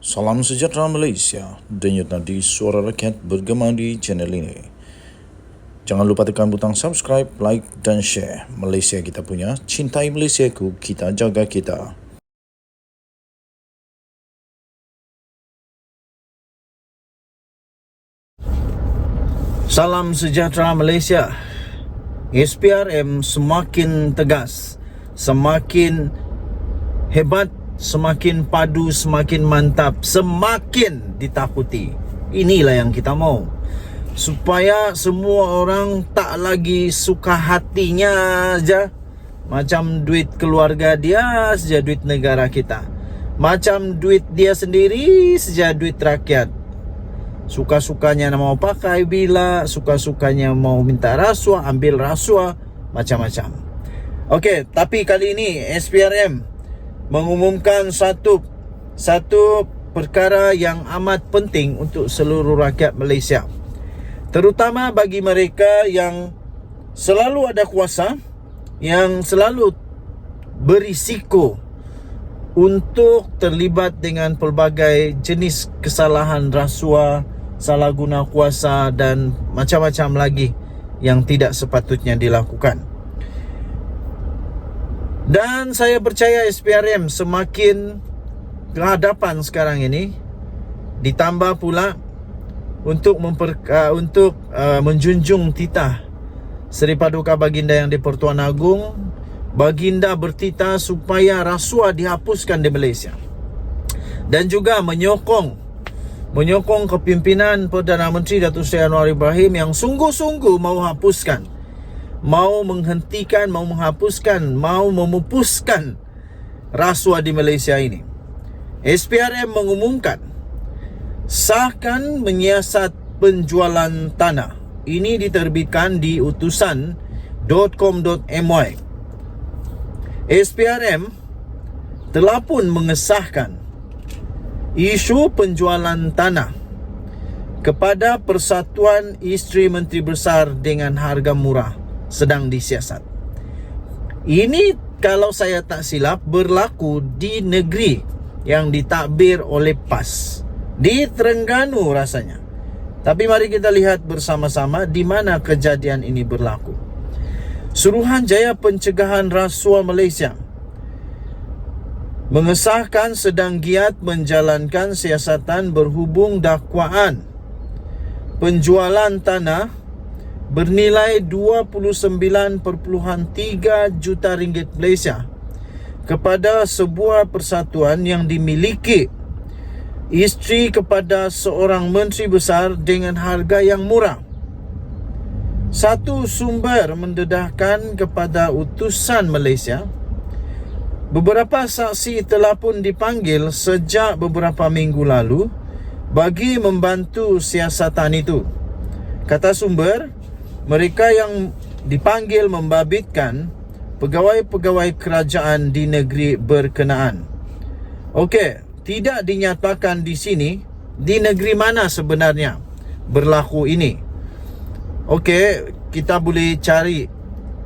Salam sejahtera Malaysia, denyut nadi suara rakyat bergema di channel ini. Jangan lupa tekan butang subscribe, like dan share. Malaysia kita punya, cintai Malaysiaku, kita jaga kita. Salam sejahtera Malaysia. SPRM semakin tegas, semakin hebat, semakin padu, semakin mantap, semakin ditakuti. Inilah yang kita mau, supaya semua orang tak lagi suka hatinya aja, macam duit keluarga dia saja duit negara kita, macam duit dia sendiri saja duit rakyat. Suka-sukanya mau pakai bila, suka-sukanya mau minta rasuah, ambil rasuah, macam-macam. Okey, tapi kali ini SPRM mengumumkan satu perkara yang amat penting untuk seluruh rakyat Malaysia, terutama bagi mereka yang selalu ada kuasa, yang selalu berisiko untuk terlibat dengan pelbagai jenis kesalahan rasuah, salah guna kuasa dan macam-macam lagi yang tidak sepatutnya dilakukan. Dan saya percaya SPRM semakin kehadapan sekarang ini, ditambah pula untuk menjunjung titah Seri Paduka Baginda Yang di-Pertuan Agong. Baginda bertitah supaya rasuah dihapuskan di Malaysia, dan juga menyokong kepimpinan Perdana Menteri Datuk Seri Anwar Ibrahim yang sungguh-sungguh mau hapuskan, mau menghentikan, mau menghapuskan, mau memupuskan rasuah di Malaysia ini. SPRM mengumumkan sahkan menyiasat penjualan tanah. Ini diterbitkan di utusan.com.my. SPRM telah pun mengesahkan isu penjualan tanah kepada Persatuan Isteri Menteri Besar dengan harga murah sedang disiasat. Ini kalau saya tak silap berlaku di negeri yang ditadbir oleh PAS, di Terengganu rasanya. Tapi mari kita lihat bersama-sama di mana kejadian ini berlaku. Suruhanjaya Pencegahan Rasuah Malaysia mengesahkan sedang giat menjalankan siasatan berhubung dakwaan penjualan tanah bernilai 29.3 juta ringgit Malaysia kepada sebuah persatuan yang dimiliki isteri kepada seorang menteri besar dengan harga yang murah. Satu sumber mendedahkan kepada utusan Malaysia, beberapa saksi telah pun dipanggil sejak beberapa minggu lalu bagi membantu siasatan itu. Kata sumber, mereka yang dipanggil membabitkan pegawai-pegawai kerajaan di negeri berkenaan. Okey, tidak dinyatakan di sini di negeri mana sebenarnya berlaku ini. Okey, kita boleh cari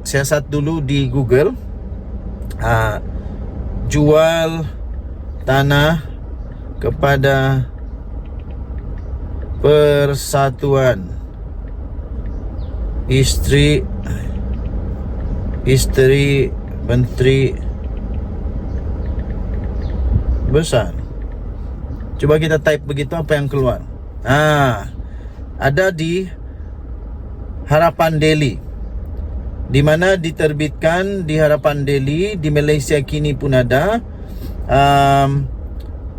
siasat dulu di Google. Jual tanah kepada Persatuan Isteri Menteri Besar. Cuba kita type begitu, apa yang keluar? Ada di Harapan Daily, di mana diterbitkan di Harapan Daily. Di Malaysia kini pun ada.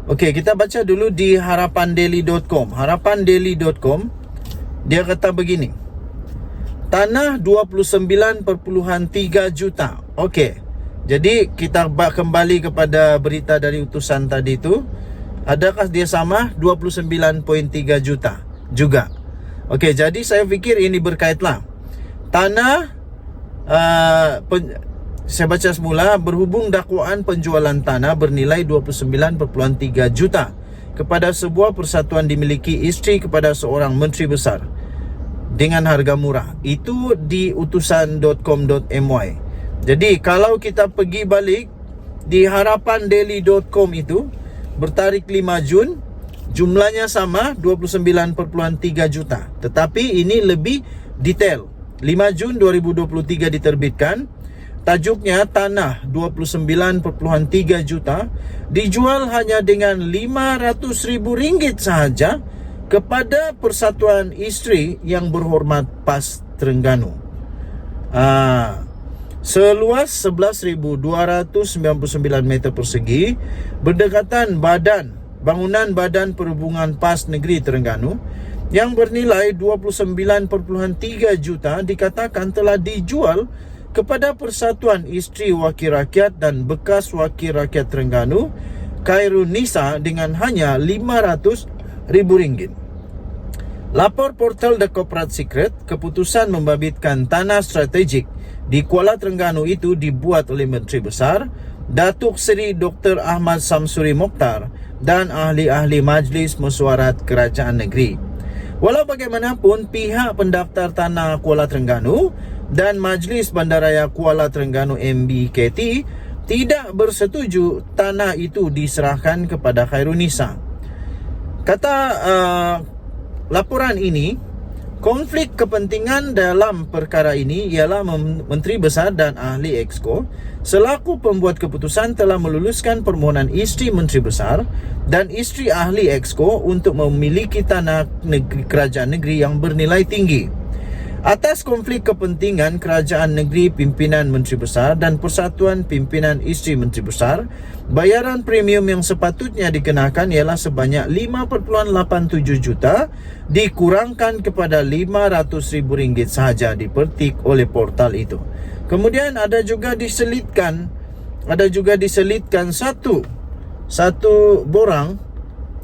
Okey, kita baca dulu di harapandaily.com. Harapandaily.com, dia kata begini: tanah 29.3 juta. Okey, jadi kita kembali kepada berita dari utusan tadi itu. Adakah dia sama 29.3 juta juga? Okey, jadi saya fikir ini berkaitlah. Tanah, saya baca semula, berhubung dakwaan penjualan tanah bernilai 29.3 juta kepada sebuah persatuan dimiliki isteri kepada seorang menteri besar dengan harga murah. Itu di utusan.com.my. Jadi kalau kita pergi balik di harapandaily.com itu, bertarikh 5 Jun, jumlahnya sama 29,3 juta. Tetapi ini lebih detail. 5 Jun 2023 diterbitkan. Tajuknya tanah 29,3 juta dijual hanya dengan RM500,000 sahaja kepada Persatuan Isteri Yang Berhormat PAS Terengganu. Seluas 11,299 meter persegi, berdekatan bangunan Badan Perhubungan PAS Negeri Terengganu yang bernilai 29,3 juta dikatakan telah dijual kepada Persatuan Isteri Wakil Rakyat dan Bekas Wakil Rakyat Terengganu, Khairul Nisa, dengan hanya RM500,000. Lapor portal The Corporate Secret, keputusan membabitkan tanah strategik di Kuala Terengganu itu dibuat oleh Menteri Besar Datuk Seri Dr. Ahmad Samsuri Mokhtar dan ahli-ahli Majlis Mesyuarat Kerajaan Negeri. Walau bagaimanapun, pihak pendaftar tanah Kuala Terengganu dan Majlis Bandaraya Kuala Terengganu MBKT tidak bersetuju tanah itu diserahkan kepada Khairul Nisa. Kata laporan ini, konflik kepentingan dalam perkara ini ialah Menteri Besar dan Ahli Exco selaku pembuat keputusan telah meluluskan permohonan isteri Menteri Besar dan isteri Ahli Exco untuk memiliki tanah kerajaan negeri yang bernilai tinggi. Atas konflik kepentingan kerajaan negeri pimpinan Menteri Besar dan Persatuan Pimpinan Isteri Menteri Besar, bayaran premium yang sepatutnya dikenakan ialah sebanyak 5,87 juta dikurangkan kepada RM500,000 sahaja dipetik oleh portal itu. Kemudian ada juga diselitkan satu borang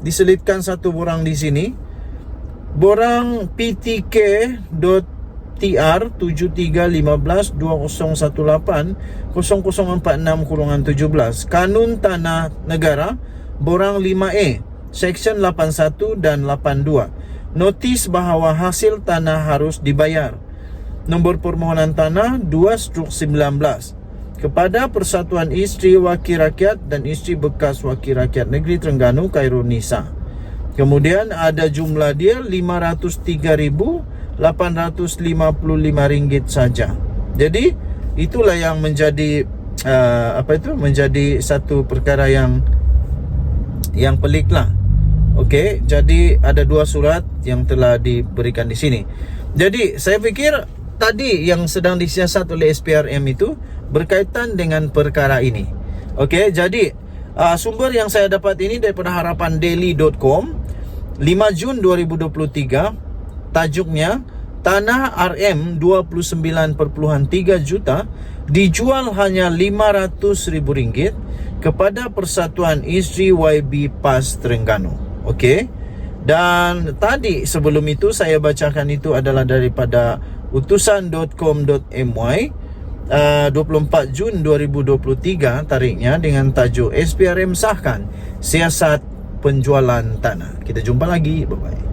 di sini, borang PTK.TR 7315-2018-0046-17 Kanun Tanah Negara borang 5A Seksyen 81 dan 82, notis bahawa hasil tanah harus dibayar. Nombor permohonan tanah 2/19 kepada Persatuan Isteri Wakil Rakyat dan Isteri Bekas Wakil Rakyat Negeri Terengganu, Khairul Nisa. Kemudian ada jumlah dia RM503,855 saja. Jadi itulah yang menjadi menjadi satu perkara yang pelik lah. Okey, jadi ada dua surat yang telah diberikan di sini. Jadi saya fikir tadi yang sedang disiasat oleh SPRM itu berkaitan dengan perkara ini. Okey, jadi sumber yang saya dapat ini daripada harapandaily.com 5 Jun 2023. Tajuknya, tanah RM 29,3 juta dijual hanya RM500,000 kepada Persatuan Isteri YB PAS Terengganu. Okey. Dan tadi sebelum itu saya bacakan itu adalah daripada utusan.com.my 24 Jun 2023 tarikhnya dengan tajuk SPRM sahkan siasat penjualan tanah. Kita jumpa lagi. Bye-bye.